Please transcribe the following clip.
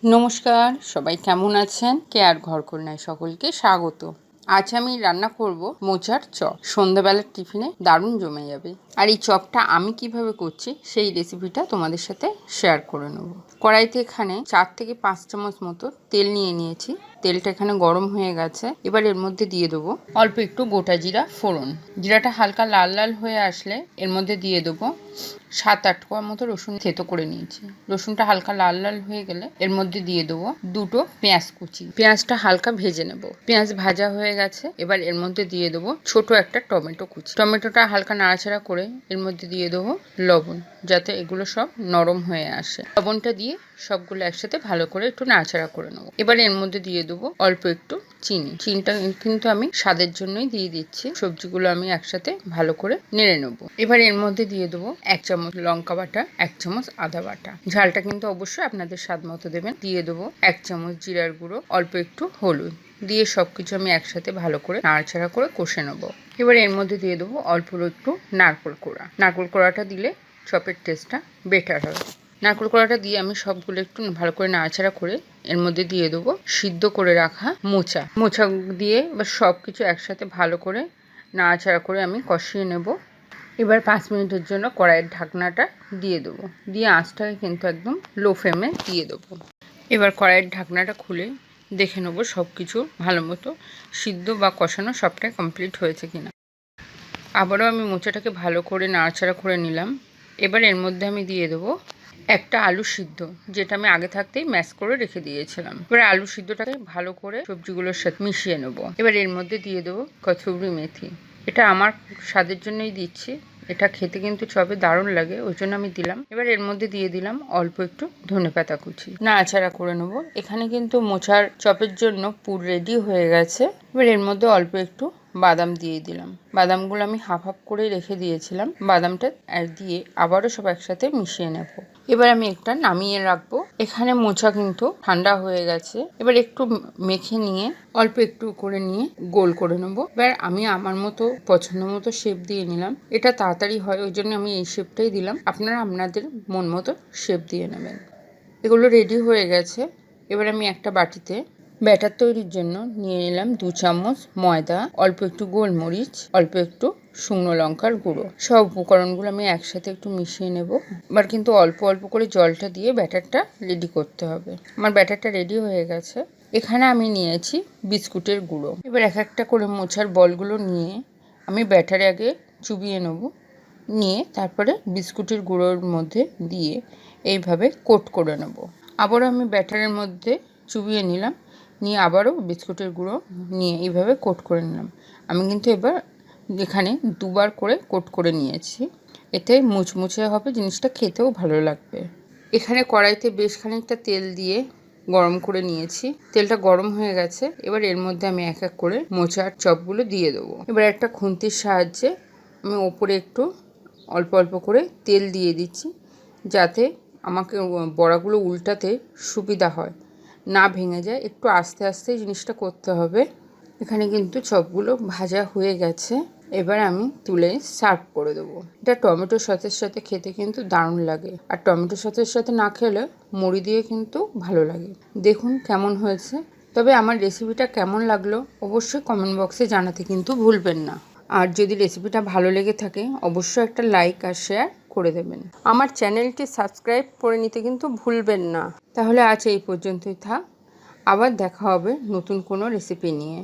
নমস্কার, সবাই কেমন আছেন? কেয়ার ঘরকন্যায় সকলকে স্বাগত। আজ আমি রান্না করব মোচার চপ। সন্ধ্যাবেলার টিফিনে দারুণ জমে যাবে। আর এই চপটা আমি কিভাবে করছি সেই রেসিপিটা তোমাদের সাথে শেয়ার করে নেব। কড়াইতে এখানে 4 থেকে 5 চামচ মতো তেল নিয়ে নিয়েছি। তেলটা এখানে গরম হয়ে গেছে। এবার এর মধ্যে দিয়ে দেবো অল্প একটু গোটা জিরা ফোড়ন। জিরাটা হালকা লাল লাল হয়ে আসলে এর মধ্যে দিয়ে দেবো 7-8 কোয়া মতো রসুন থেতো করে নিয়েছি। রসুনটা হালকা লাল লাল হয়ে গেলে এর মধ্যে দিয়ে দেবো 2টো পেঁয়াজ কুচি। পেঁয়াজটা হালকা ভেজে নেব। পেঁয়াজ ভাজা হয়ে গেছে। এবার এর মধ্যে দিয়ে দেবো ছোট একটা টমেটো কুচি। টমেটোটা হালকা নাড়াচাড়া করে এর মধ্যে দিয়ে দেবো লবণ, যাতে এগুলো সব নরম হয়ে আসে। লবণটা দিয়ে সবগুলো একসাথে ভালো করে একটু নাড়াচাড়া করে নেবো। এবার এর মধ্যে দিয়ে দেবো অল্প একটু চিনি। চিনিটা কিন্তু আমি স্বাদের জন্যই দিয়ে দিচ্ছি। সবজিগুলো আমি একসাথে ভালো করে নেড়ে নেবো। এবার এর মধ্যে দিয়ে দেবো 1 চামচ লঙ্কা বাটা, 1 চামচ আদা বাটা। ঝালটা কিন্তু অবশ্যই আপনাদের স্বাদ মতো দেবেন। দিয়ে দেবো 1 চামচ জিরার গুঁড়ো, অল্প একটু হলুদ দিয়ে সবকিছু আমি একসাথে ভালো করে নাড়াচাড়া করে কষে নেবো। এবার এর মধ্যে দিয়ে দেবো অল্প একটু নারকেল কোড়া। নারকেল কোড়াটা দিলে চপের টেস্টটা বেটার হয়। নারকেল কোড়াটা দিয়ে আমি সবগুলো একটু ভালো করে নাড়াচাড়া করে এর মধ্যে দিয়ে দেবো সিদ্ধ করে রাখা মোচা দিয়ে এবার সব কিছু একসাথে ভালো করে নাড়াচাড়া করে আমি কষিয়ে নেব। এবার 5 মিনিটের জন্য কড়াইয়ের ঢাকনাটা দিয়ে দেবো। দিয়ে আঁচটাকে কিন্তু একদম লো ফ্লেমে দিয়ে দেবো। এবার কড়াইয়ের ঢাকনাটা খুলে দেখে নেবো সব কিছু ভালো মতো সিদ্ধ বা কষানো সবটাই কমপ্লিট হয়েছে কিনা। আবারও আমি মোচাটাকে ভালো করে নাড়াচাড়া করে নিলাম। এবার এর মধ্যে আমি দিয়ে দেবো একটা আলু সিদ্ধ, যেটা আমি আগে থাকতেই ম্যাশ করে রেখে দিয়েছিলাম। এবার আলু সিদ্ধটাকে ভালো করে সবজিগুলোর সাথে মিশিয়ে নেব। এবার এর মধ্যে দিয়ে দেবো কসুরি মেথি। এটা আমার স্বাদের জন্যই দিচ্ছি। এটা খেতে কিন্তু চপে দারুণ লাগে, ওই জন্য আমি দিলাম। এবার এর মধ্যে দিয়ে দিলাম অল্প একটু ধনেপাতা কুচি। নাড়াচাড়া করে নেবো। এখানে কিন্তু মোচার চপের জন্য পুর রেডি হয়ে গেছে। এবার এর মধ্যে অল্প একটু বাদাম দিয়ে দিলাম। বাদামগুলো আমি হাফ হাফ করে রেখে দিয়েছিলাম। বাদামটা দিয়ে আবারও সব একসাথে মিশিয়ে নেব। এবার আমি একটা নামিয়ে রাখবো। এখানে মোচা কিন্তু ঠান্ডা হয়ে গেছে। এবার একটু মেখে নিয়ে অল্প একটু করে নিয়ে গোল করে নেব। এবার আমি আমার মতো পছন্দ মতো শেপ দিয়ে নিলাম। এটা তাড়াতাড়ি হয়, ওই জন্য আমি এই শেপটাই দিলাম। আপনারা আপনাদের মন মতো শেপ দিয়ে নেবেন। এগুলো রেডি হয়ে গেছে। এবার আমি একটা বাটিতে ব্যাটার তৈরির জন্য নিয়ে নিলাম 2 চামচ ময়দা, অল্প একটু গোলমরিচ, অল্প একটু শুকনো লঙ্কার গুঁড়ো। সব উপকরণগুলো আমি একসাথে একটু মিশিয়ে নেব। এবার কিন্তু অল্প অল্প করে জলটা দিয়ে ব্যাটারটা রেডি করতে হবে। আমার ব্যাটারটা রেডি হয়ে গেছে। এখানে আমি নিয়েছি বিস্কুটের গুঁড়ো। এবার এক একটা করে মোচার বলগুলো নিয়ে আমি ব্যাটারে আগে চুবিয়ে নেব। নিয়ে তারপরে বিস্কুটের গুঁড়োর মধ্যে দিয়ে এইভাবে কোট করে নেব। আবারও আমি ব্যাটারের মধ্যে চুবিয়ে নিলাম। নিয়ে আবারও বিস্কুটের গুঁড়ো নিয়ে এইভাবে কোট করে নিলাম। আমি কিন্তু এবার এখানে 2বার করে কোট করে নিয়েছি। এতে মুচমুচে হবে, জিনিসটা খেতেও ভালো লাগবে। এখানে কড়াইতে বেশ খানিকটা তেল দিয়ে গরম করে নিয়েছি। তেলটা গরম হয়ে গেছে। এবার এর মধ্যে আমি এক এক করে মোচার চপগুলো দিয়ে দেবো। এবার একটা খুন্তির সাহায্যে আমি ওপরে একটু অল্প অল্প করে তেল দিয়ে দিচ্ছি, যাতে আমাকে বড়াগুলো উল্টাতে সুবিধা হয়, না ভেঙে যায়। একটু আস্তে আস্তে জিনিসটা করতে হবে। এখানে কিন্তু চপগুলো ভাজা হয়ে গেছে। এবার আমি তুলে সার্ভ করে দেবো। এটা টমেটোর সসের সাথে খেতে কিন্তু দারুণ লাগে। আর টমেটোর সসের সাথে না খেলে মুড়ি দিয়ে কিন্তু ভালো লাগে। দেখুন কেমন হয়েছে। তবে আমার রেসিপিটা কেমন লাগলো অবশ্যই কমেন্ট বক্সে জানাতে কিন্তু ভুলবেন না। আর যদি রেসিপিটা ভালো লেগে থাকে অবশ্যই একটা লাইক আর শেয়ার করে দেবেন। আমার চ্যানেলটি সাবস্ক্রাইব করে নিতে কিন্তু ভুলবেন না। তাহলে আজ এই পর্যন্তই থাক। আবার দেখা হবে নতুন কোনো রেসিপি নিয়ে।